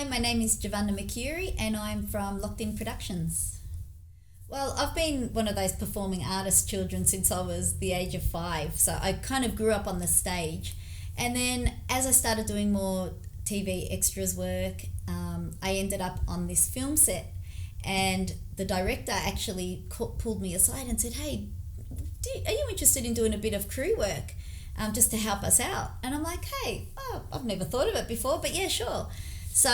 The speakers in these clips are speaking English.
Hi, my name is Giovanna Mercuri and I'm from Locked In Productions. Well, I've been one of those performing artist children since I was the age of 5, so I kind of grew up on the stage. And then as I started doing more TV extras work, I ended up on this film set, and the director actually pulled me aside and said, "Hey, are you interested in doing a bit of crew work just to help us out?" And I'm like, "Hey, I've never thought of it before, but yeah, sure." So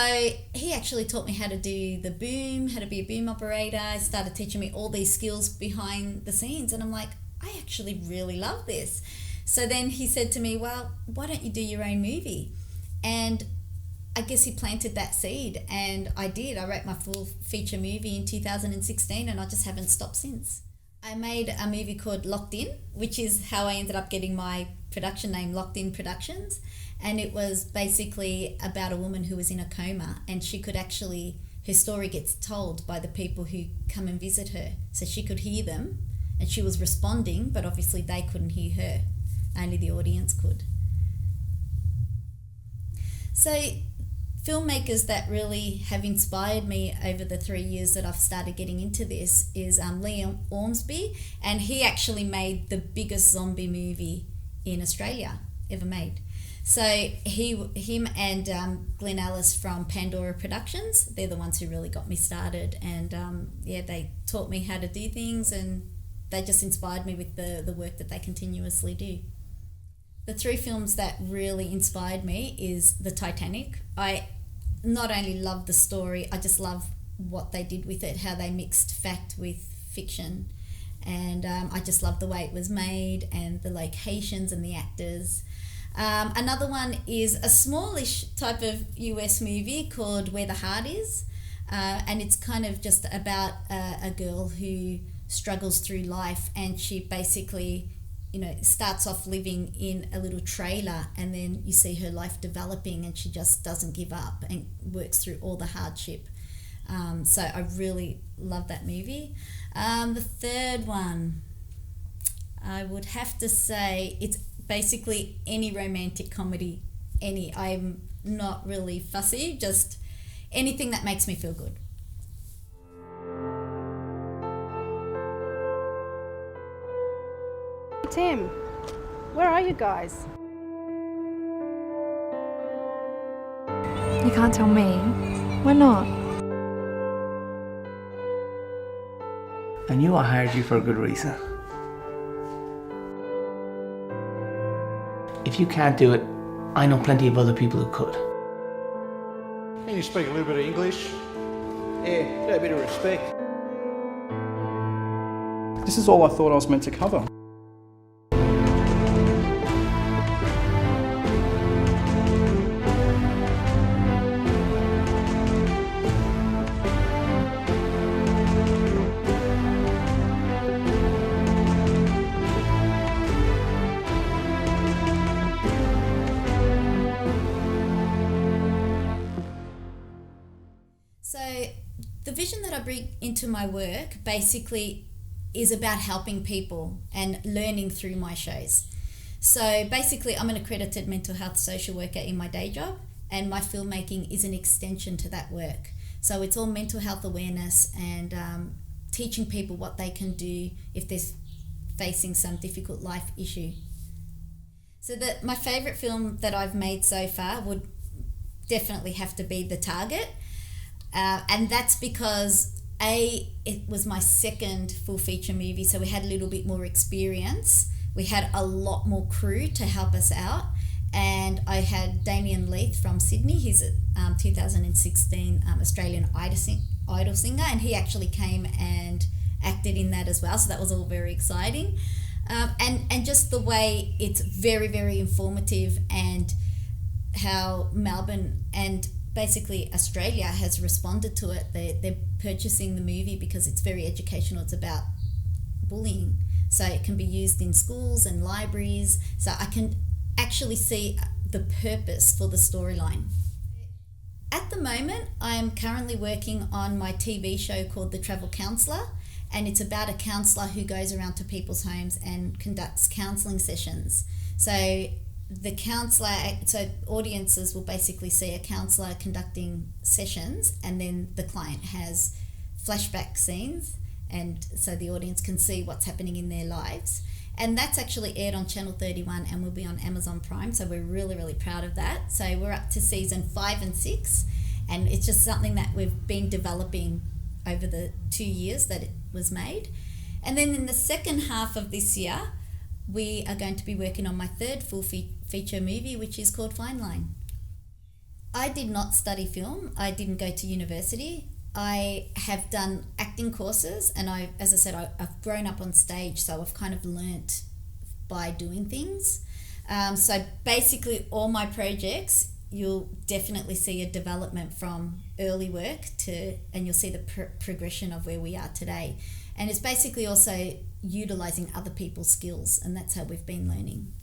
he actually taught me how to do the boom, how to be a boom operator. He started teaching me all these skills behind the scenes, and I'm like, I actually really love this. So then he said to me, "Well, why don't you do your own movie?" And I guess he planted that seed, and I did. I wrote my full feature movie in 2016, and I just haven't stopped since. I made a movie called Locked In, which is how I ended up getting my production name, Locked In Productions. And it was basically about a woman who was in a coma, and she could actually, her story gets told by the people who come and visit her. So she could hear them, and she was responding, but obviously they couldn't hear her. Only the audience could. So filmmakers that really have inspired me over the 3 years that I've started getting into this is Liam Ormsby, and he actually made the biggest zombie movie in Australia ever made. So him and Glenn Ellis from Pandora Productions, they're the ones who really got me started, and they taught me how to do things, and they just inspired me with the work that they continuously do. The 3 films that really inspired me is The Titanic. I not only love the story, I just love what they did with it, how they mixed fact with fiction. And I just love the way it was made and the locations and the actors. Another one is a smallish type of US movie called Where the Heart Is. And it's kind of just about a girl who struggles through life, and she basically starts off living in a little trailer, and then you see her life developing, and she just doesn't give up and works through all the hardship. So I really love that movie. The third one, I would have to say it's basically any romantic comedy. I'm not really fussy, just anything that makes me feel good. Tim, where are you guys? You can't tell me. Why not? I knew I hired you for a good reason. If you can't do it, I know plenty of other people who could. Can you speak a little bit of English? Yeah, show a bit of respect. This is all I thought I was meant to cover. So the vision that I bring into my work basically is about helping people and learning through my shows. So basically I'm an accredited mental health social worker in my day job, and my filmmaking is an extension to that work. So it's all mental health awareness and teaching people what they can do if they're facing some difficult life issue. So my favourite film that I've made so far would definitely have to be The Target. And that's because it was my second full feature movie, so we had a little bit more experience. We had a lot more crew to help us out, and I had Damien Leith from Sydney. He's a 2016 Australian Idol singer, and he actually came and acted in that as well, so that was all very exciting. And just the way it's very, very informative, and how Melbourne and basically Australia has responded to it. They're purchasing the movie because it's very educational. It's about bullying, so it can be used in schools and libraries, so I can actually see the purpose for the storyline. At the moment, I'm currently working on my TV show called The Travel Counsellor, and it's about a counsellor who goes around to people's homes and conducts counselling sessions. So the counsellor, so audiences will basically see a counsellor conducting sessions, and then the client has flashback scenes, and so the audience can see what's happening in their lives. And that's actually aired on Channel 31 and will be on Amazon Prime, so we're really, really proud of that. So we're up to season 5 and 6, and it's just something that we've been developing over the 2 years that it was made. And then in the second half of this year, we are going to be working on my third full feature movie, which is called Fine Line. I did not study film. I didn't go to university. I have done acting courses, and as I said, I've grown up on stage, so I've kind of learnt by doing things. So basically all my projects, you'll definitely see a development from early work and you'll see the progression of where we are today. And it's basically also utilising other people's skills, and that's how we've been learning.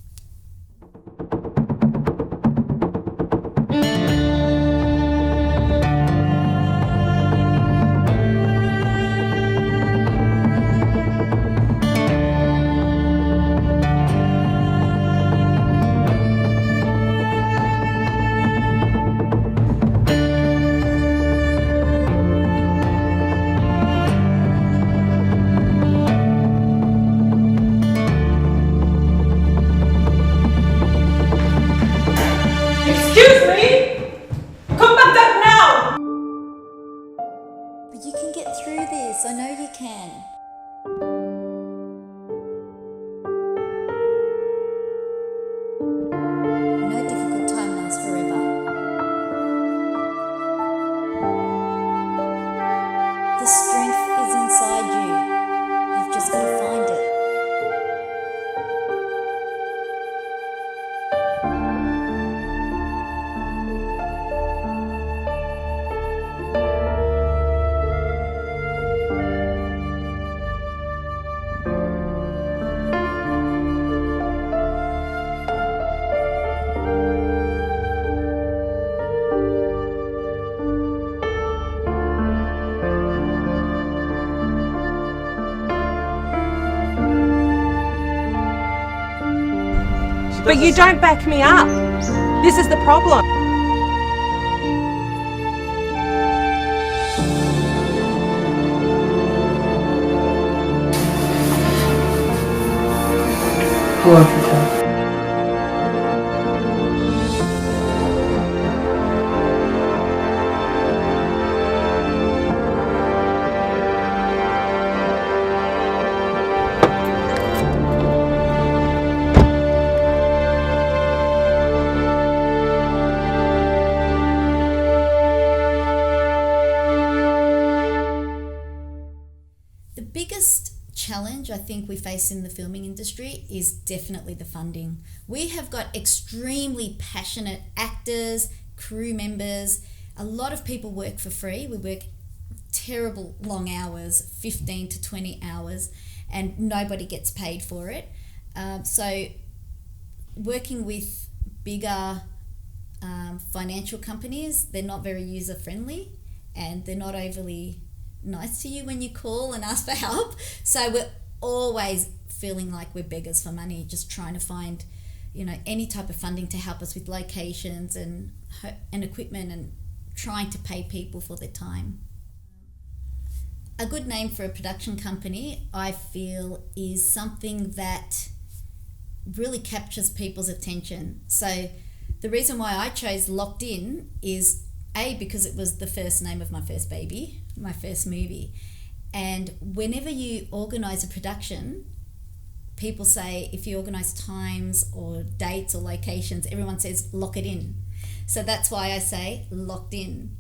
But you can get through this. I know you can. No difficult time lasts forever. The strength is inside you. You've just got to find it. But you don't back me up. This is the problem. Go Africa. The biggest challenge I think we face in the filming industry is definitely the funding. We have got extremely passionate actors, crew members. A lot of people work for free. We work terrible long hours, 15 to 20 hours, and nobody gets paid for it. So working with bigger financial companies, they're not very user friendly, and they're not overly nice to you when you call and ask for help. So we're always feeling like we're beggars for money, just trying to find, any type of funding to help us with locations and equipment, and trying to pay people for their time. A good name for a production company, I feel, is something that really captures people's attention. So the reason why I chose Locked In is because it was the first name of my first baby, my first movie. And whenever you organise a production, people say, if you organise times or dates or locations, everyone says lock it in. So that's why I say Locked In.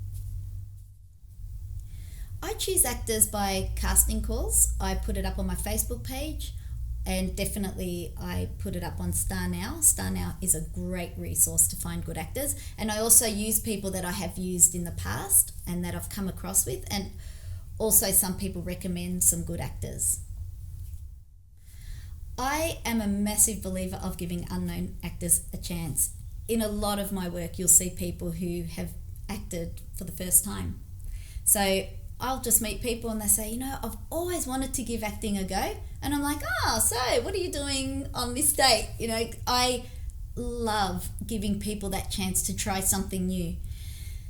I choose actors by casting calls. I put it up on my Facebook page, and definitely I put it up on Star Now. Star Now is a great resource to find good actors. And I also use people that I have used in the past and that I've come across with. And also some people recommend some good actors. I am a massive believer of giving unknown actors a chance. In a lot of my work, you'll see people who have acted for the first time. So I'll just meet people and they say, I've always wanted to give acting a go. And I'm like, so what are you doing on this date? I love giving people that chance to try something new.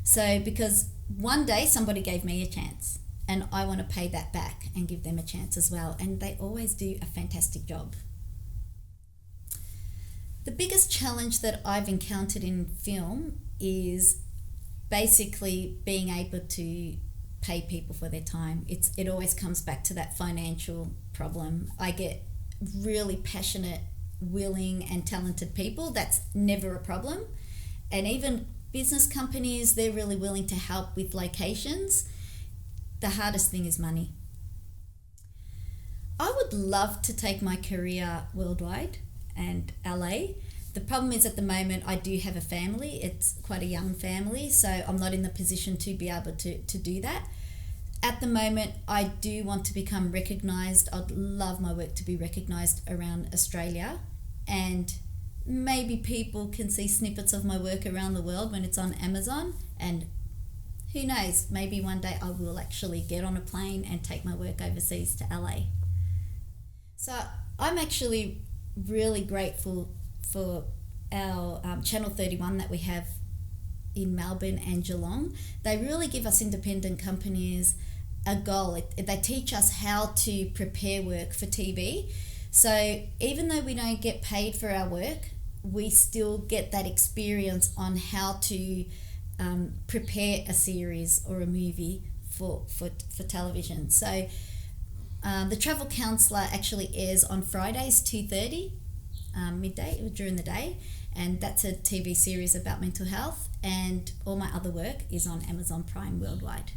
So because one day somebody gave me a chance, and I want to pay that back and give them a chance as well. And they always do a fantastic job. The biggest challenge that I've encountered in film is basically being able to pay people for their time. It always comes back to that financial problem. I get really passionate, willing and talented people. That's never a problem. And even business companies, they're really willing to help with locations. The hardest thing is money. I would love to take my career worldwide and LA. The problem is at the moment I do have a family. It's quite a young family, so I'm not in the position to be able to do that. At the moment, I do want to become recognised. I'd love my work to be recognised around Australia, and maybe people can see snippets of my work around the world when it's on Amazon, and who knows, maybe one day I will actually get on a plane and take my work overseas to LA. So I'm actually really grateful for our Channel 31 that we have in Melbourne and Geelong. They really give us independent companies a goal. They teach us how to prepare work for TV. So even though we don't get paid for our work, we still get that experience on how to prepare a series or a movie for television. So the Travel Counsellor actually airs on Fridays 2:30 midday during the day, and that's a TV series about mental health, and all my other work is on Amazon Prime worldwide.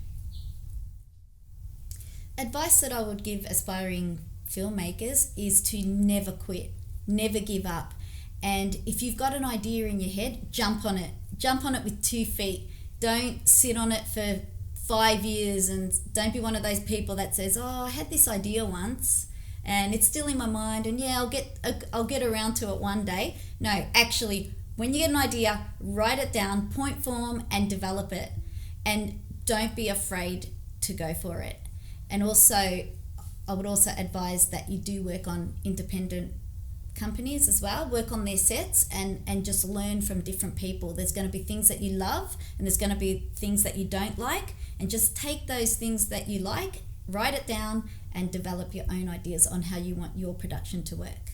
Advice that I would give aspiring filmmakers is to never quit, never give up. And if you've got an idea in your head, jump on it with 2 feet. Don't sit on it for 5 years, and don't be one of those people that says, oh, I had this idea once and it's still in my mind, and yeah, I'll get around to it one day. No, actually, when you get an idea, write it down, point form, and develop it. And don't be afraid to go for it. And also, I would also advise that you do work on independent companies as well, work on their sets and just learn from different people. There's going to be things that you love and there's going to be things that you don't like, and just take those things that you like, write it down, and develop your own ideas on how you want your production to work.